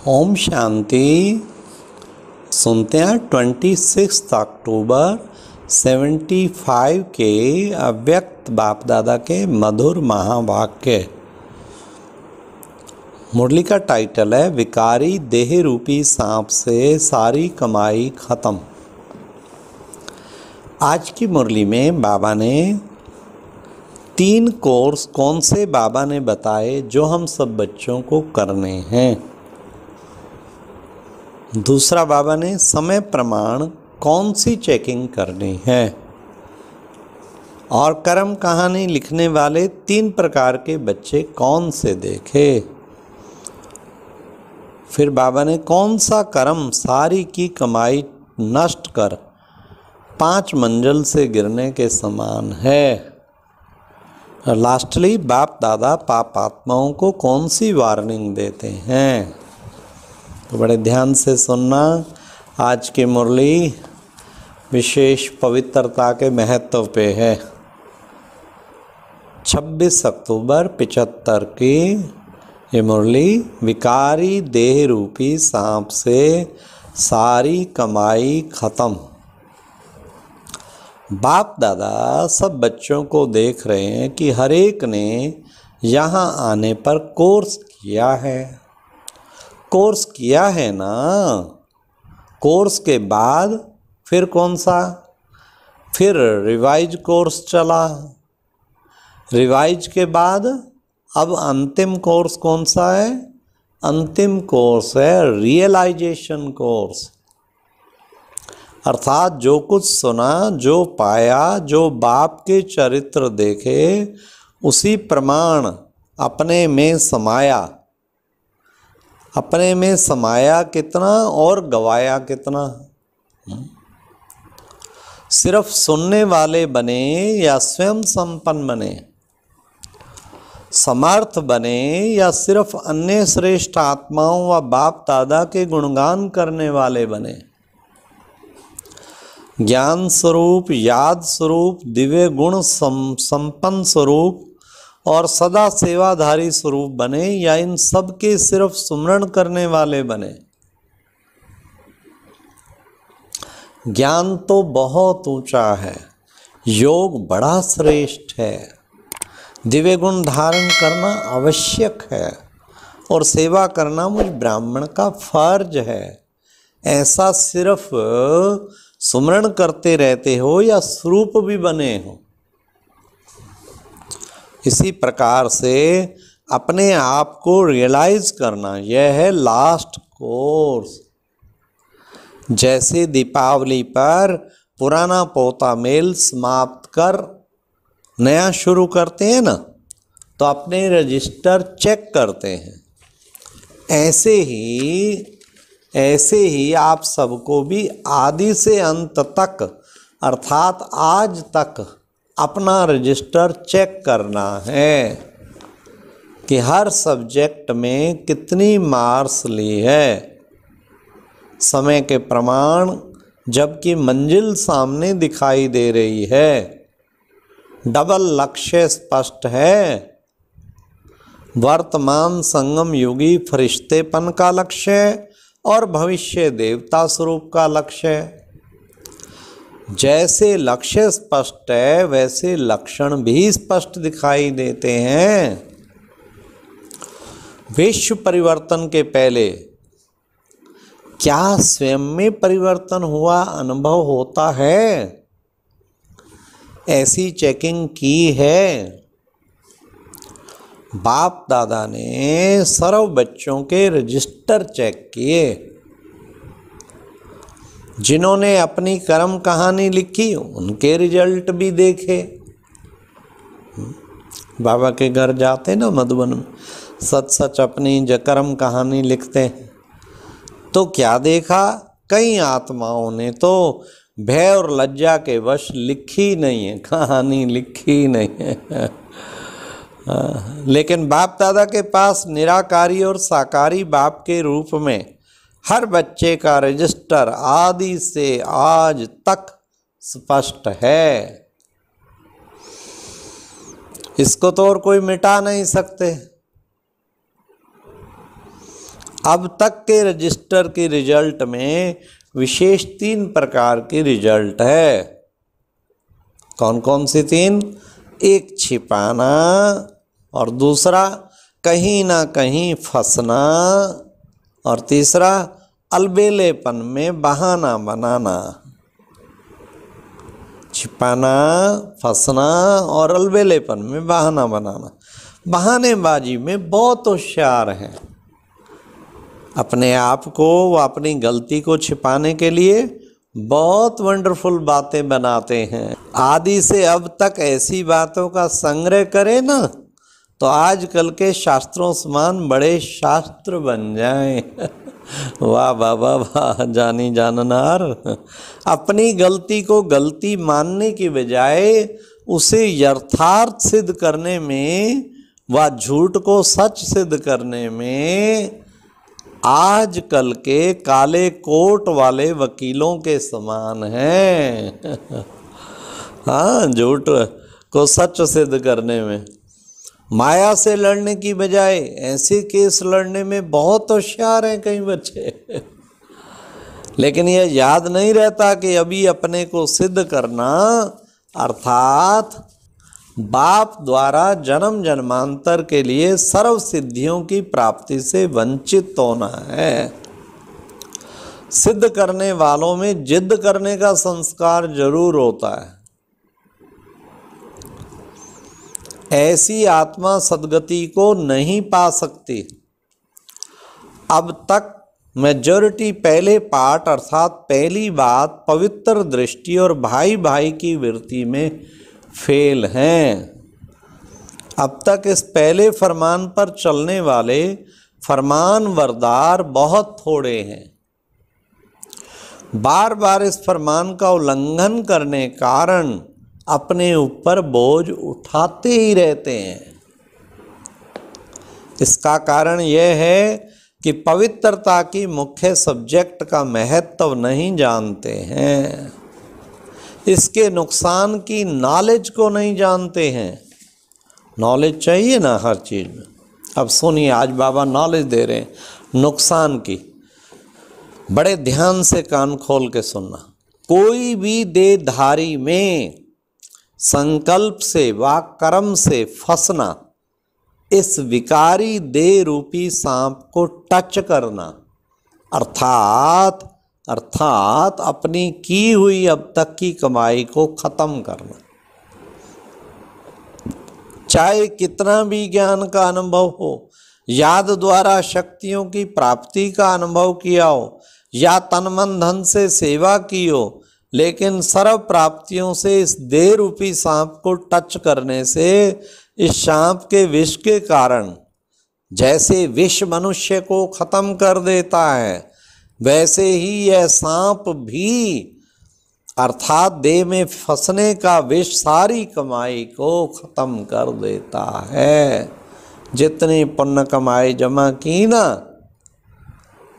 ओम शांति। सुनते हैं 26 अक्टूबर 75 के अव्यक्त बाप दादा के मधुर महावाक्य। मुरली का टाइटल है विकारी देह रूपी सांप से सारी कमाई खत्म। आज की मुरली में बाबा ने 3 कोर्स कौन से बाबा ने बताए जो हम सब बच्चों को करने हैं। दूसरा बाबा ने समय प्रमाण कौन सी चेकिंग करनी है और कर्म कहानी लिखने वाले 3 प्रकार के बच्चे कौन से देखे। फिर बाबा ने कौन सा कर्म सारी की कमाई नष्ट कर 5 मंजिल से गिरने के समान है। और लास्टली बाप दादा पाप आत्माओं को कौन सी वार्निंग देते हैं। तो बड़े ध्यान से सुनना। आज की मुरली विशेष पवित्रता के महत्व पे है। 26 अक्टूबर 75 की ये मुरली विकारी देह रूपी सांप से सारी कमाई खत्म। बाप दादा सब बच्चों को देख रहे हैं कि हर एक ने यहाँ आने पर कोर्स किया है। कोर्स किया है ना। कोर्स के बाद फिर कौन सा, फिर रिवाइज कोर्स चला। रिवाइज के बाद अब अंतिम कोर्स कौन सा है। अंतिम कोर्स है रियलाइजेशन कोर्स। अर्थात जो कुछ सुना, जो पाया, जो बाप के चरित्र देखे उसी प्रमाण अपने में समाया। अपने में समाया कितना और गवाया कितना। सिर्फ सुनने वाले बने या स्वयं संपन्न बने, समर्थ बने या सिर्फ अन्य श्रेष्ठ आत्माओं व बाप दादा के गुणगान करने वाले बने। ज्ञान स्वरूप, याद स्वरूप, दिव्य गुण संपन्न स्वरूप और सदा सेवाधारी स्वरूप बने या इन सब के सिर्फ सुमरण करने वाले बने। ज्ञान तो बहुत ऊंचा है, योग बड़ा श्रेष्ठ है, दिव्य गुण धारण करना आवश्यक है और सेवा करना मुझ ब्राह्मण का फर्ज है। ऐसा सिर्फ सुमरण करते रहते हो या स्वरूप भी बने हो। इसी प्रकार से अपने आप को रियलाइज करना, यह है लास्ट कोर्स। जैसे दीपावली पर पुराना पोता मेल समाप्त कर नया शुरू करते हैं ना, तो अपने रजिस्टर चेक करते हैं। ऐसे ही आप सबको भी आदि से अंत तक अर्थात आज तक अपना रजिस्टर चेक करना है कि हर सब्जेक्ट में कितनी मार्क्स ली है। समय के प्रमाण जबकि मंजिल सामने दिखाई दे रही है, डबल लक्ष्य स्पष्ट है। वर्तमान संगम युगी फरिश्तेपन का लक्ष्य और भविष्य देवता स्वरूप का लक्ष्य। जैसे लक्ष्य स्पष्ट है वैसे लक्षण भी स्पष्ट दिखाई देते हैं। विश्व परिवर्तन के पहले क्या स्वयं में परिवर्तन हुआ अनुभव होता है। ऐसी चेकिंग की है। बाप दादा ने सर्व बच्चों के रजिस्टर चेक किए। जिन्होंने अपनी कर्म कहानी लिखी उनके रिजल्ट भी देखे। बाबा के घर जाते ना मधुबन में, सच अपनी कर्म कहानी लिखते हैं। तो क्या देखा, कई आत्माओं ने तो भय और लज्जा के वश लिखी नहीं है, कहानी लिखी नहीं है। लेकिन बाप दादा के पास निराकारी और साकारी बाप के रूप में हर बच्चे का रजिस्टर आदि से आज तक स्पष्ट है। इसको तो और कोई मिटा नहीं सकते। अब तक के रजिस्टर के रिजल्ट में विशेष 3 प्रकार की रिजल्ट है। कौन कौन सी 3? एक छिपाना, और दूसरा कहीं ना कहीं फंसना, और तीसरा अलबेलेपन में बहाना बनाना। छिपाना, फंसना और अलबेलेपन में बहाना बनाना। बहानेबाजी में बहुत होशियार हैं। अपने आप को व अपनी गलती को छिपाने के लिए बहुत वंडरफुल बातें बनाते हैं। आदि से अब तक ऐसी बातों का संग्रह करें ना, तो आजकल के शास्त्रों समान बड़े शास्त्र बन जाएं। वाह बाबा वाह, जानी जाननार। अपनी गलती को गलती मानने की बजाय उसे यथार्थ सिद्ध करने में व झूठ को सच सिद्ध करने में आजकल के काले कोट वाले वकीलों के समान हैं। हाँ, झूठ को सच सिद्ध करने में माया से लड़ने की बजाय ऐसे केस लड़ने में बहुत होशियार हैं कई बच्चे। लेकिन यह याद नहीं रहता कि अभी अपने को सिद्ध करना अर्थात बाप द्वारा जन्म जन्मांतर के लिए सर्व सिद्धियों की प्राप्ति से वंचित होना है। सिद्ध करने वालों में जिद करने का संस्कार जरूर होता है। ऐसी आत्मा सद्गति को नहीं पा सकती। अब तक मेजॉरिटी पहले पार्ट अर्थात पहली बात पवित्र दृष्टि और भाई भाई की वृत्ति में फेल हैं। अब तक इस पहले फरमान पर चलने वाले फरमान वरदार बहुत थोड़े हैं। बार बार इस फरमान का उल्लंघन करने कारण अपने ऊपर बोझ उठाते ही रहते हैं। इसका कारण यह है कि पवित्रता की मुख्य सब्जेक्ट का महत्व नहीं जानते हैं। इसके नुकसान की नॉलेज को नहीं जानते हैं। नॉलेज चाहिए ना हर चीज़ में। अब सुनिए, आज बाबा नॉलेज दे रहे हैं नुकसान की। बड़े ध्यान से कान खोल के सुनना। कोई भी देहधारी में संकल्प से व कर्म से फंसना, इस विकारी देह रूपी सांप को टच करना, अर्थात अपनी की हुई अब तक की कमाई को खत्म करना। चाहे कितना भी ज्ञान का अनुभव हो, याद द्वारा शक्तियों की प्राप्ति का अनुभव किया हो, या तन मन धन से सेवा की हो, लेकिन सर्व प्राप्तियों से इस देह रूपी सांप को टच करने से इस सांप के विष के कारण जैसे विष मनुष्य को खत्म कर देता है, वैसे ही यह सांप भी अर्थात देह में फंसने का विष सारी कमाई को खत्म कर देता है। जितनी पुण्य कमाई जमा की ना,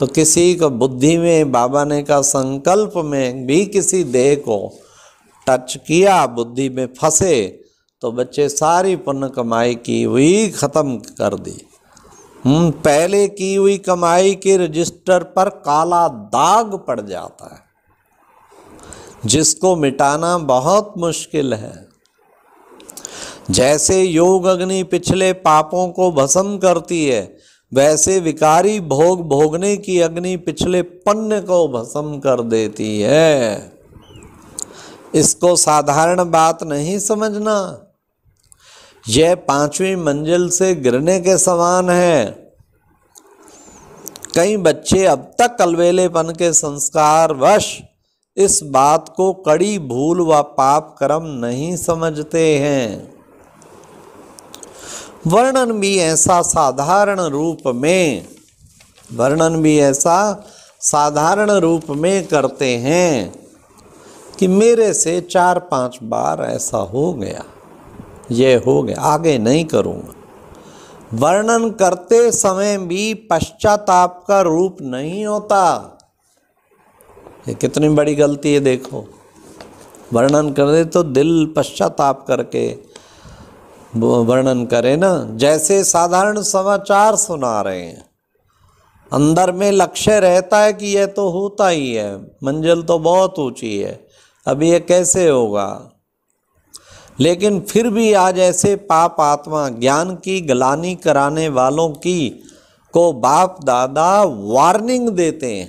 तो किसी को बुद्धि में बाबा ने का संकल्प में भी किसी देह को टच किया, बुद्धि में फंसे, तो बच्चे सारी पुण्य कमाई की हुई खत्म कर दी। पहले की हुई कमाई के रजिस्टर पर काला दाग पड़ जाता है, जिसको मिटाना बहुत मुश्किल है। जैसे योग अग्नि पिछले पापों को भस्म करती है, वैसे विकारी भोग भोगने की अग्नि पिछले पुण्य को भस्म कर देती है। इसको साधारण बात नहीं समझना। यह 5वीं मंजिल से गिरने के समान है। कई बच्चे अब तक अलबेलेपन के संस्कार वश इस बात को कड़ी भूल व पाप कर्म नहीं समझते हैं। वर्णन भी ऐसा साधारण रूप में करते हैं कि मेरे से 4-5 बार ऐसा हो गया, ये हो गया, आगे नहीं करूँगा। वर्णन करते समय भी पश्चाताप का रूप नहीं होता। ये कितनी बड़ी गलती है, देखो। वर्णन कर दे तो दिल पश्चाताप करके वर्णन करे ना। जैसे साधारण समाचार सुना रहे हैं, अंदर में लक्ष्य रहता है कि यह तो होता ही है, मंजिल तो बहुत ऊंची है, अब ये कैसे होगा। लेकिन फिर भी आज ऐसे पाप आत्मा ज्ञान की ग्लानि कराने वालों की को बाप दादा वार्निंग देते हैं।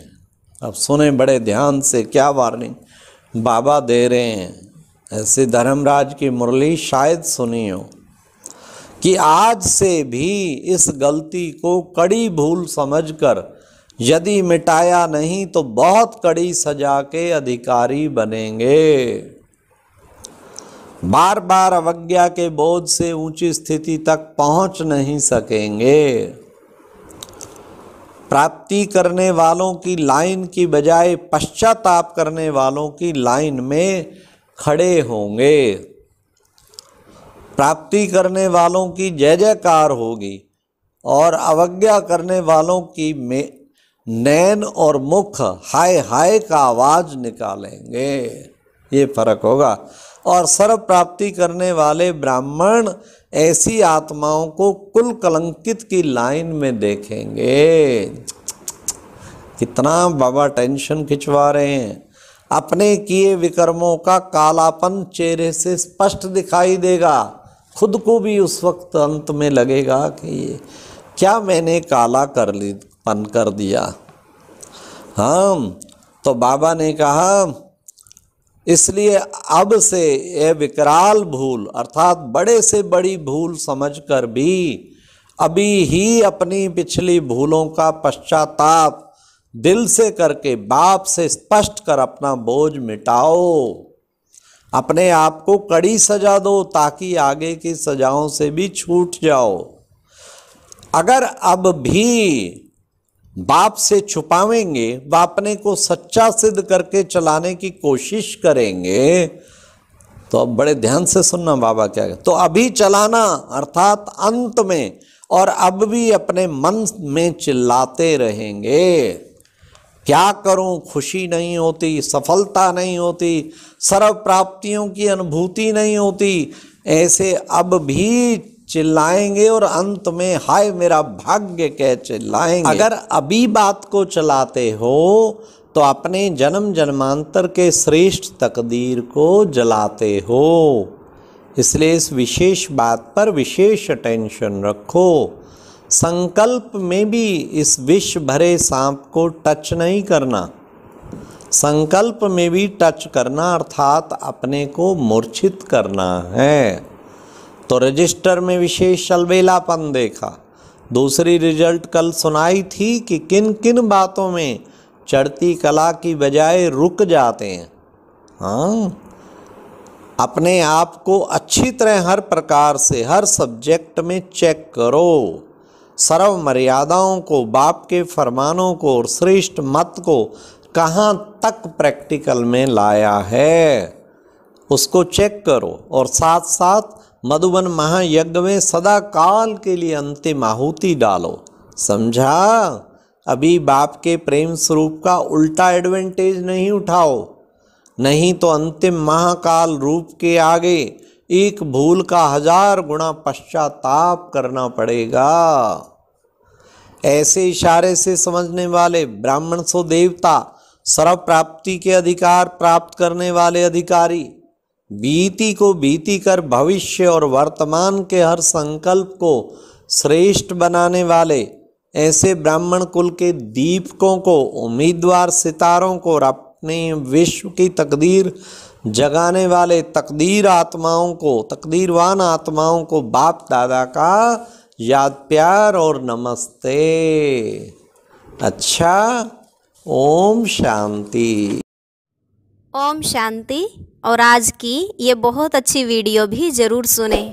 अब सुने बड़े ध्यान से, क्या वार्निंग बाबा दे रहे हैं। ऐसे धर्मराज की मुरली शायद सुनी हो कि आज से भी इस गलती को कड़ी भूल समझकर यदि मिटाया नहीं तो बहुत कड़ी सजा के अधिकारी बनेंगे। बार बार अवज्ञा के बोझ से ऊंची स्थिति तक पहुंच नहीं सकेंगे। प्राप्ति करने वालों की लाइन की बजाय पश्चाताप करने वालों की लाइन में खड़े होंगे। प्राप्ति करने वालों की जय जयकार होगी और अवज्ञा करने वालों की नैन और मुख हाय हाय का आवाज निकालेंगे। ये फर्क होगा। और सर्व प्राप्ति करने वाले ब्राह्मण ऐसी आत्माओं को कुल कलंकित की लाइन में देखेंगे। कितना बाबा टेंशन खिंचवा रहे हैं। अपने किए विकर्मों का कालापन चेहरे से स्पष्ट दिखाई देगा। खुद को भी उस वक्त अंत में लगेगा कि ये क्या मैंने काला कर दिया। हाँ, तो बाबा ने कहा इसलिए अब से यह विकराल भूल अर्थात बड़े से बड़ी भूल समझकर भी अभी ही अपनी पिछली भूलों का पश्चाताप दिल से करके बाप से स्पष्ट कर अपना बोझ मिटाओ। अपने आप को कड़ी सजा दो ताकि आगे की सजाओं से भी छूट जाओ। अगर अब भी बाप से छुपावेंगे व अपने को सच्चा सिद्ध करके चलाने की कोशिश करेंगे तो अब बड़े ध्यान से सुनना बाबा क्या है। तो अभी चलाना अर्थात अंत में, और अब भी अपने मन में चिल्लाते रहेंगे क्या करूं, खुशी नहीं होती, सफलता नहीं होती, सर्व प्राप्तियों की अनुभूति नहीं होती। ऐसे अब भी चिल्लाएंगे और अंत में हाय मेरा भाग्य कह चिल्लाएंगे। अगर अभी बात को चलाते हो तो अपने जन्म जन्मांतर के श्रेष्ठ तकदीर को जलाते हो। इसलिए इस विशेष बात पर विशेष अटेंशन रखो। संकल्प में भी इस विष भरे सांप को टच नहीं करना। संकल्प में भी टच करना अर्थात अपने को मूर्छित करना है। तो रजिस्टर में विशेष अलबेलापन देखा। दूसरी रिजल्ट कल सुनाई थी कि किन किन बातों में चढ़ती कला की बजाय रुक जाते हैं। हाँ, अपने आप को अच्छी तरह हर प्रकार से हर सब्जेक्ट में चेक करो। सर्व मर्यादाओं को, बाप के फरमानों को और श्रेष्ठ मत को कहाँ तक प्रैक्टिकल में लाया है उसको चेक करो। और साथ साथ मधुबन महायज्ञ में सदा काल के लिए अंतिम आहुति डालो। समझा? अभी बाप के प्रेम स्वरूप का उल्टा एडवांटेज नहीं उठाओ, नहीं तो अंतिम महाकाल रूप के आगे एक भूल का 1000 गुना पश्चाताप करना पड़ेगा। ऐसे इशारे से समझने वाले ब्राह्मण सो देवता, सर्व प्राप्ति के अधिकार प्राप्त करने वाले अधिकारी, बीती को बीती कर भविष्य और वर्तमान के हर संकल्प को श्रेष्ठ बनाने वाले ऐसे ब्राह्मण कुल के दीपकों को, उम्मीदवार सितारों को और अपने विश्व की तकदीर जगाने वाले तकदीर आत्माओं को, तकदीरवान आत्माओं को बाप दादा का याद प्यार और नमस्ते। अच्छा, ओम शांति। ओम शांति। और आज की ये बहुत अच्छी वीडियो भी ज़रूर सुने।